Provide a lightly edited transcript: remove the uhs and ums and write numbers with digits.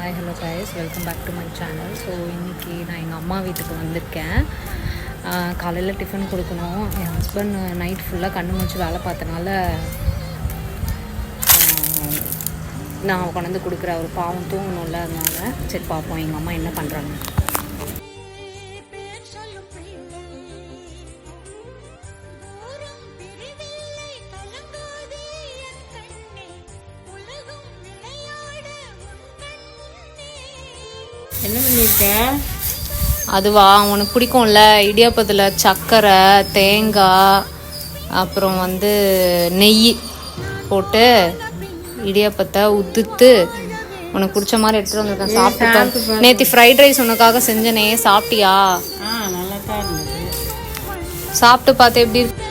Hi hello guys, welcome back to my channel. So இன்றைக்கி நான் எங்கள் அம்மா வீட்டுக்கு வந்திருக்கேன். காலையில் டிஃபன் கொடுக்கணும். என் ஹஸ்பண்ட் நைட் ஃபுல்லாக கண்ணு மூச்சு வேலை பார்த்தனால நான் கொண்டாந்து கொடுக்குற ஒரு பாவம் தூங்கணும்ல, அதனால சரி பார்ப்போம் எங்கள் அம்மா என்ன பண்ணுறாங்க. என்ன பண்ணியிருக்க? அதுவா, உனக்கு பிடிக்கும்ல இடியாப்பத்தில் சர்க்கரை, தேங்காய், அப்புறம் நெய் போட்டு இடியாப்பத்தை உதுத்து உனக்கு பிடிச்ச மாதிரி எடுத்துகிட்டு வந்திருக்கேன். சாப்பிட்டு நேற்று ஃப்ரைட் ரைஸ் உனக்காக செஞ்சனே, சாப்பிட்டியா? நல்லா தான் இருந்தது. சாப்பிட்டு பார்த்து எப்படி இருக்கு?